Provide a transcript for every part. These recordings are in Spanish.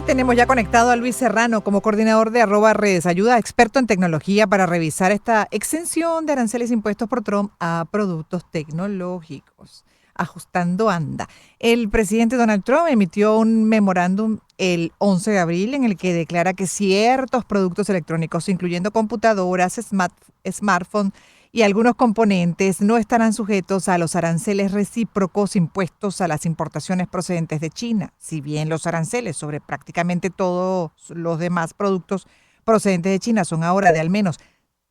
tenemos ya conectado a Luis Serrano como coordinador de @redes ayuda, experto en tecnología para revisar esta exención de aranceles impuestos por Trump a productos tecnológicos. Ajustando anda. El presidente Donald Trump emitió un memorándum el 11 de abril en el que declara que ciertos productos electrónicos, incluyendo computadoras, smartphones y algunos componentes, no estarán sujetos a los aranceles recíprocos impuestos a las importaciones procedentes de China. Si bien los aranceles sobre prácticamente todos los demás productos procedentes de China son ahora de al menos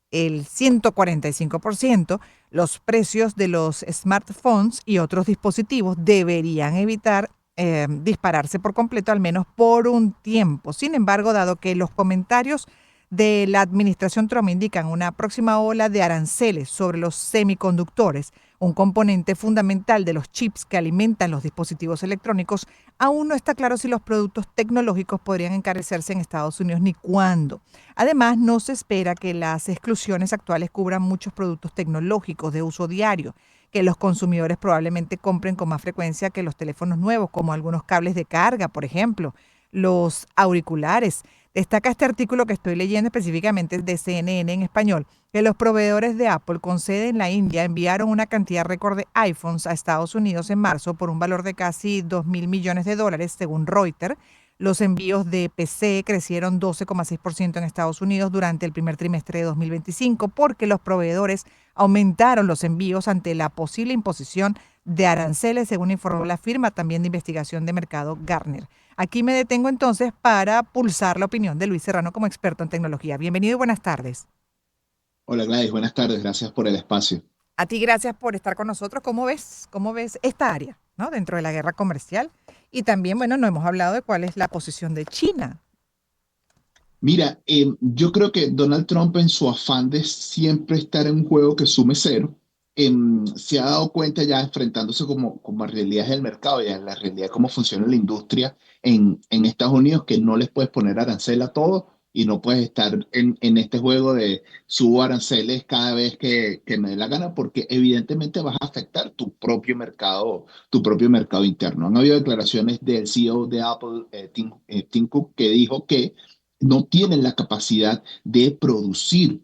el 145%, los precios de los smartphones y otros dispositivos deberían evitar dispararse por completo, al menos por un tiempo. Sin embargo, dado que los comentarios de la administración Trump indican una próxima ola de aranceles sobre los semiconductores, un componente fundamental de los chips que alimentan los dispositivos electrónicos, aún no está claro si los productos tecnológicos podrían encarecerse en Estados Unidos ni cuándo. Además, no se espera que las exclusiones actuales cubran muchos productos tecnológicos de uso diario, que los consumidores probablemente compren con más frecuencia que los teléfonos nuevos, como algunos cables de carga, por ejemplo, los auriculares. Destaca este artículo que estoy leyendo específicamente de CNN en español, que los proveedores de Apple con sede en la India enviaron una cantidad récord de iPhones a Estados Unidos en marzo por un valor de casi $2.000 millones, según Reuters. Los envíos de PC crecieron 12,6% en Estados Unidos durante el primer trimestre de 2025 porque los proveedores aumentaron los envíos ante la posible imposición de aranceles, según informó la firma también de investigación de mercado Gartner. Aquí me detengo entonces para pulsar la opinión de Luis Serrano como experto en tecnología. Bienvenido y buenas tardes. Hola Gladys, buenas tardes, gracias por el espacio. A ti gracias por estar con nosotros. ¿Cómo ves esta área, ¿no? Dentro de la guerra comercial? Y también, bueno, no hemos hablado de cuál es la posición de China. Mira, yo creo que Donald Trump en su afán de siempre estar en un juego que sume cero, se ha dado cuenta ya enfrentándose como a realidades del mercado y a la realidad de cómo funciona la industria en Estados Unidos, que no les puedes poner arancel a todo y no puedes estar en este juego de subo aranceles cada vez que me dé la gana, porque evidentemente vas a afectar tu propio mercado interno. Han habido declaraciones del CEO de Apple, Tim Cook, que dijo que no tienen la capacidad de producir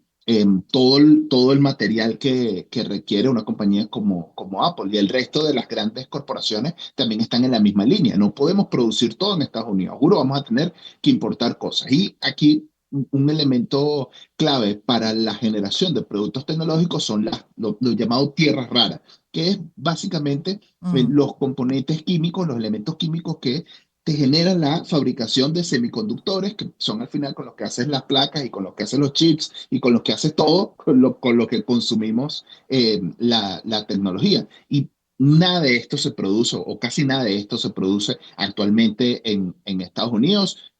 todo el material que requiere una compañía como Apple, y el resto de las grandes corporaciones también están en la misma línea. No podemos producir todo en Estados Unidos, juro, vamos a tener que importar cosas. Y aquí un elemento clave para la generación de productos tecnológicos son lo llamado tierras raras, que es básicamente Mm, los componentes químicos, los elementos químicos que te generan la fabricación de semiconductores, que son al final con los que haces las placas y con los que haces los chips y con los que haces todo, con lo que consumimos la tecnología. Y nada de esto se produce, o casi nada de esto se produce actualmente en Estados Unidos.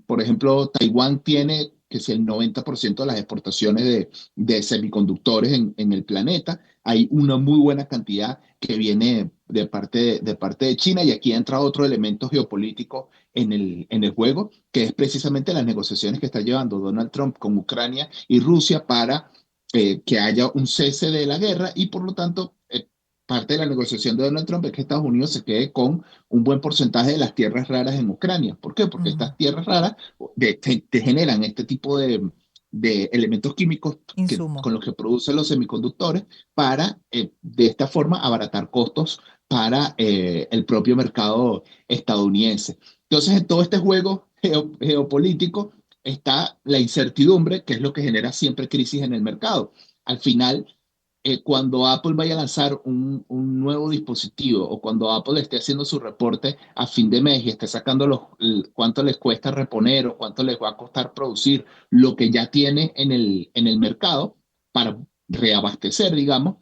Por ejemplo, Taiwán tiene que si el 90% de las exportaciones de semiconductores en el planeta, hay una muy buena cantidad que viene de parte de China, y aquí entra otro elemento geopolítico en el juego, que es precisamente las negociaciones que está llevando Donald Trump con Ucrania y Rusia para que haya un cese de la guerra, y por lo tanto parte de la negociación de Donald Trump es que Estados Unidos se quede con un buen porcentaje de las tierras raras en Ucrania. ¿Por qué? Porque ujú. estas tierras raras te generan este tipo de elementos químicos Insumo. con los que producen los semiconductores para de esta forma abaratar costos para el propio mercado estadounidense. Entonces, en todo este juego geopolítico está la incertidumbre, que es lo que genera siempre crisis en el mercado. Al final, cuando Apple vaya a lanzar un nuevo dispositivo, o cuando Apple esté haciendo su reporte a fin de mes y esté sacando cuánto les cuesta reponer o cuánto les va a costar producir lo que ya tiene en el mercado para reabastecer, digamos,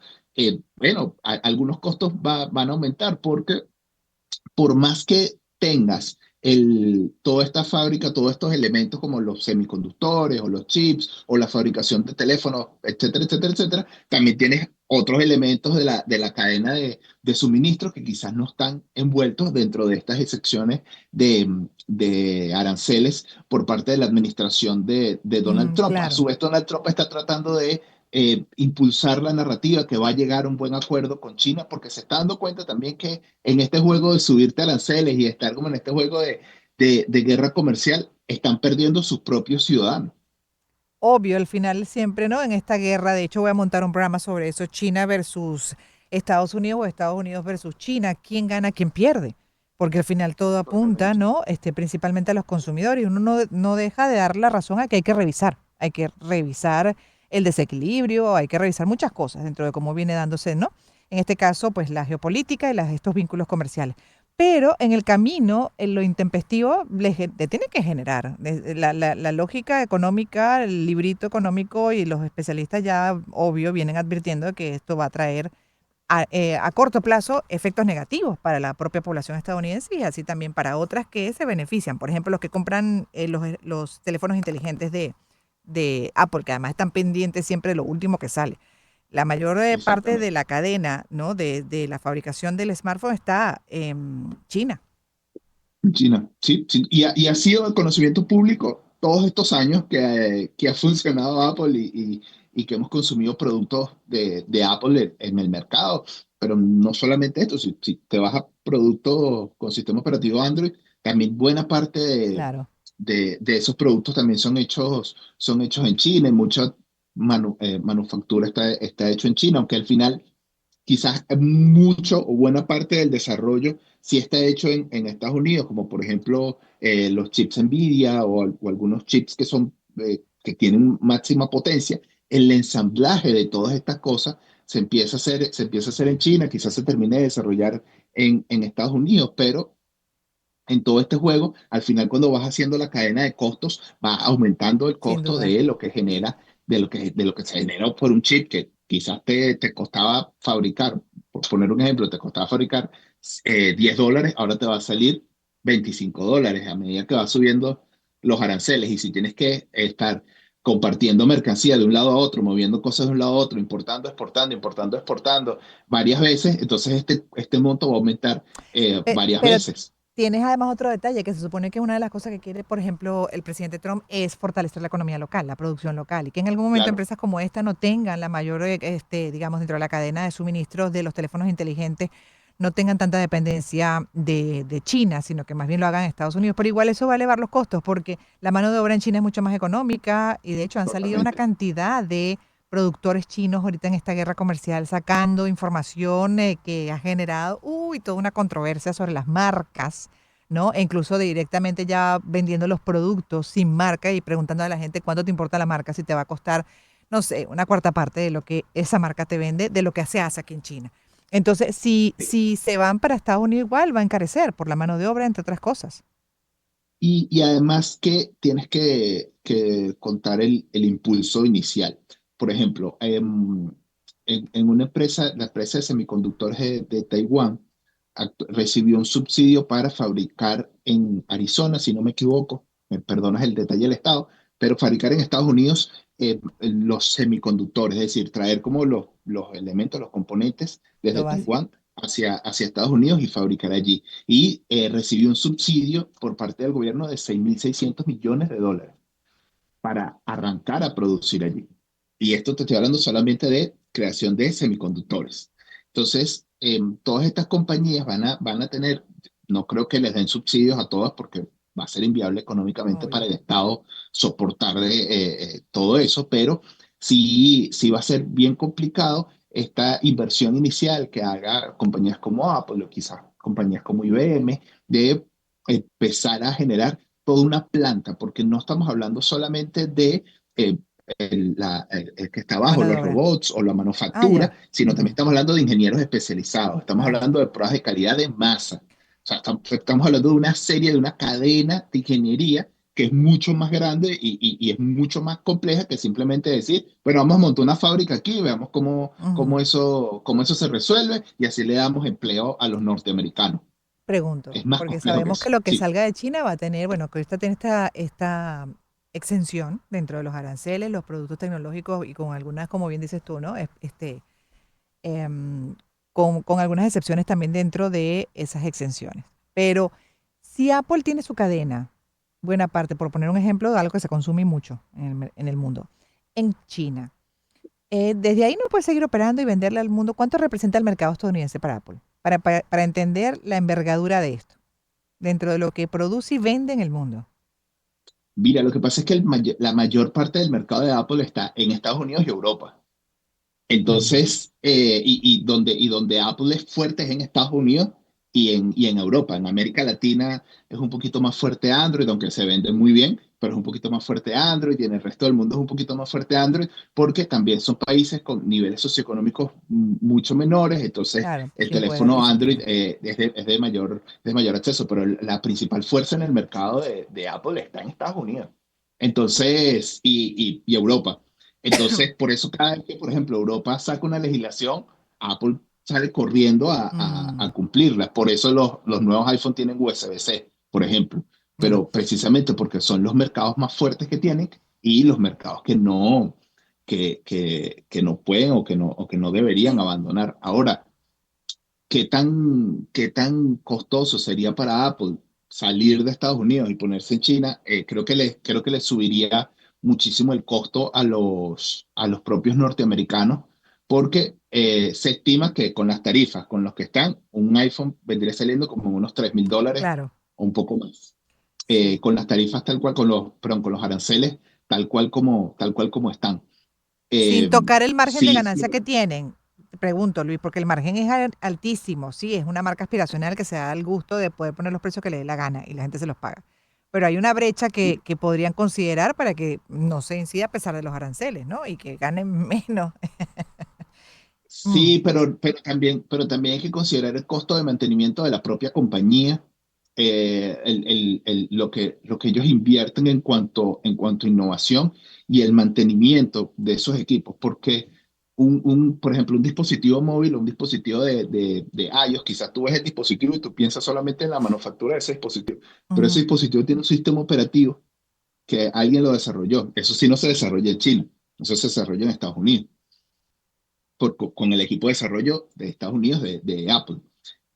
bueno, algunos costos van a aumentar, porque por más que tengas toda esta fábrica, todos estos elementos como los semiconductores o los chips o la fabricación de teléfonos, etcétera, etcétera, etcétera, también tienes otros elementos de la cadena de suministro que quizás no están envueltos dentro de estas excepciones de aranceles por parte de la administración de Donald Trump. A Claro. su vez, Donald Trump está tratando de impulsar la narrativa que va a llegar a un buen acuerdo con China, porque se está dando cuenta también que en este juego de subirte aranceles y estar como en este juego de guerra comercial, están perdiendo sus propios ciudadanos. Obvio, al final siempre, ¿no? En esta guerra, de hecho voy a montar un programa sobre eso, China versus Estados Unidos o Estados Unidos versus China, quién gana, quién pierde, porque al final todo apunta, Totalmente. ¿no? Principalmente a los consumidores, y uno no deja de dar la razón a que hay que revisar el desequilibrio, hay que revisar muchas cosas dentro de cómo viene dándose, ¿no? En este caso, pues la geopolítica y estos vínculos comerciales. Pero en el camino, en lo intempestivo le tiene que generar. La lógica económica, el librito económico y los especialistas ya, obvio, vienen advirtiendo de que esto va a traer a corto plazo efectos negativos para la propia población estadounidense y así también para otras que se benefician. Por ejemplo, los que compran los teléfonos inteligentes de Apple, que además están pendientes siempre de lo último que sale. La mayor parte de Exactamente. la cadena, ¿no? de la fabricación del smartphone está en China. China, sí, sí. Y ha sido de conocimiento público todos estos años que ha funcionado Apple y que hemos consumido productos de Apple en el mercado. Pero no solamente esto, si te vas a productos con sistema operativo Android, también buena parte Claro. de esos productos también son hechos en China y mucha manufactura está hecho en China, aunque al final quizás mucho o buena parte del desarrollo sí está hecho en Estados Unidos, como por ejemplo los chips Nvidia o algunos chips que tienen máxima potencia. El ensamblaje de todas estas cosas se empieza a hacer en China, quizás se termine de desarrollar en Estados Unidos, pero en todo este juego, al final cuando vas haciendo la cadena de costos, va aumentando el Sin costo duda. de lo que genera, de lo que se generó por un chip que quizás te costaba fabricar, por poner un ejemplo, te costaba fabricar $10, ahora te va a salir $25 a medida que va subiendo los aranceles. Y si tienes que estar compartiendo mercancía de un lado a otro, moviendo cosas de un lado a otro, importando, exportando, importando, exportando varias veces, entonces este monto va a aumentar varias Pero veces. tienes además otro detalle, que se supone que una de las cosas que quiere, por ejemplo, el presidente Trump es fortalecer la economía local, la producción local, y que en algún momento Claro. empresas como esta no tengan la mayor, digamos, dentro de la cadena de suministros de los teléfonos inteligentes, no tengan tanta dependencia de China, sino que más bien lo hagan en Estados Unidos. Pero igual eso va a elevar los costos, porque la mano de obra en China es mucho más económica, y de hecho han salido una Totalmente. cantidad de productores chinos ahorita en esta guerra comercial sacando información que ha generado, toda una controversia sobre las marcas, ¿no? E incluso directamente ya vendiendo los productos sin marca y preguntando a la gente cuánto te importa la marca, si te va a costar, no sé, una cuarta parte de lo que esa marca te vende, de lo que se hace aquí en China. Entonces, si se van para Estados Unidos igual, va a encarecer por la mano de obra, entre otras cosas. Y además que tienes que contar el impulso inicial. Por ejemplo, en una empresa, la empresa de semiconductores de Taiwán recibió un subsidio para fabricar en Arizona, si no me equivoco, me perdonas el detalle del estado, pero fabricar en Estados Unidos los semiconductores, es decir, traer como los elementos, los componentes Lo desde básico. Taiwán hacia Estados Unidos y fabricar allí. Y recibió un subsidio por parte del gobierno de 6.600 millones de dólares para arrancar a producir allí. Y esto te estoy hablando solamente de creación de semiconductores. Entonces, todas estas compañías van a tener, no creo que les den subsidios a todas porque va a ser inviable económicamente para Obvio. el Estado soportar todo eso, pero sí, sí va a ser bien complicado esta inversión inicial que haga compañías como Apple o quizás compañías como IBM de empezar a generar toda una planta, porque no estamos hablando solamente de eh, el que está abajo, Mano de los obra. robots o la Ah, manufactura, ya. sino también Ujú. estamos hablando de ingenieros especializados, estamos Vale. hablando de pruebas de calidad de masa. O sea, estamos hablando de una serie, de una cadena de ingeniería que es mucho más grande y es mucho más compleja que simplemente decir, bueno, vamos a montar una fábrica aquí, veamos cómo Ujú. eso se resuelve y así le damos empleo a los norteamericanos. Pregunto, Es más porque complejo que sabemos que eso. lo que Sí, salga de China va a tener, bueno, que ahorita tiene esta exención dentro de los aranceles, los productos tecnológicos y con algunas, como bien dices tú, ¿no? Em, con algunas excepciones también dentro de esas exenciones. Pero si Apple tiene su cadena, buena parte, por poner un ejemplo de algo que se consume mucho en el mundo, en China, desde ahí no puede seguir operando y venderle al mundo. ¿Cuánto representa el mercado estadounidense para Apple? Para entender la envergadura de esto. dentro de lo que produce y vende en el mundo. Mira, lo que pasa es que la mayor parte del mercado de Apple está en Estados Unidos y Europa. Mm. Entonces, y donde Apple es fuerte es en Estados Unidos y en Europa. En América Latina es un poquito más fuerte Android, aunque se vende muy bien, pero es un poquito más fuerte Android y en el resto del mundo es un poquito más fuerte Android porque también son países con niveles socioeconómicos mucho menores, entonces Claro, el sin poder teléfono Android adquisitivo. es de mayor acceso, pero la principal fuerza en el mercado de Apple está en Estados Unidos. Entonces, y Europa. Entonces, por eso cada vez que, por ejemplo, Europa saca una legislación, Apple sale corriendo a Mm, cumplirla. Por eso los nuevos iPhone tienen USB-C, por ejemplo. mm. Pero precisamente porque son los mercados más fuertes que tienen y los mercados que no pueden o que no deberían Sí, abandonar. Ahora, qué tan costoso sería para Apple salir de Estados Unidos y ponerse en China? Creo que le subiría muchísimo el costo a los propios norteamericanos, porque se estima que con las tarifas con los que están, un iPhone vendría saliendo como en unos $3,000 claro, o un poco más. sí. Con las tarifas tal cual, perdón, con los aranceles tal cual como están. Sin Eh, tocar el margen de sí, ganancia que tienen. Te pregunto, Luis, porque el margen es altísimo. Sí, es una marca aspiracional que se da el gusto de poder poner los precios que le dé la gana y la gente se los paga. Pero hay una brecha que podrían considerar para que no se incida a pesar de los aranceles, ¿no? Y que ganen menos. Mm, sí, pero también hay que considerar el costo de mantenimiento de la propia compañía, lo que ellos invierten en cuanto a innovación y el mantenimiento de esos equipos, porque por ejemplo, un dispositivo móvil o un dispositivo de iOS, quizás tú ves el dispositivo y tú piensas solamente en la manufactura de ese dispositivo, pero ese ujú, dispositivo tiene un sistema operativo que alguien lo desarrolló. Eso sí no se desarrolla en China, eso se desarrolla en Estados Unidos con el equipo de desarrollo de Estados Unidos de Apple.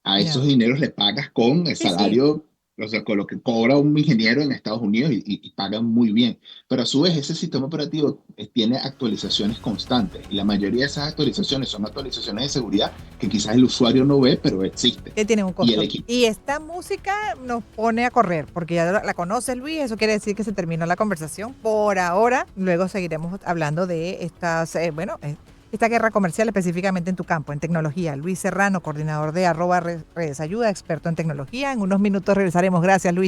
A esos ya. dineros le pagas con el Sí, sí. salario, o sea, con lo que cobra un ingeniero en Estados Unidos y pagan muy bien. Pero a su vez, ese sistema operativo tiene actualizaciones constantes y la mayoría de esas actualizaciones son actualizaciones de seguridad que quizás el usuario no ve, pero existen. Que tiene un Y el costo. equipo. Y esta música nos pone a correr, porque ya la conoces, Luis, eso quiere decir que se terminó la conversación por ahora. Luego seguiremos hablando de estas, bueno, esta guerra comercial específicamente en tu campo, en tecnología. Luis Serrano, coordinador de @redes ayuda, experto en tecnología. En unos minutos regresaremos. Gracias, Luis.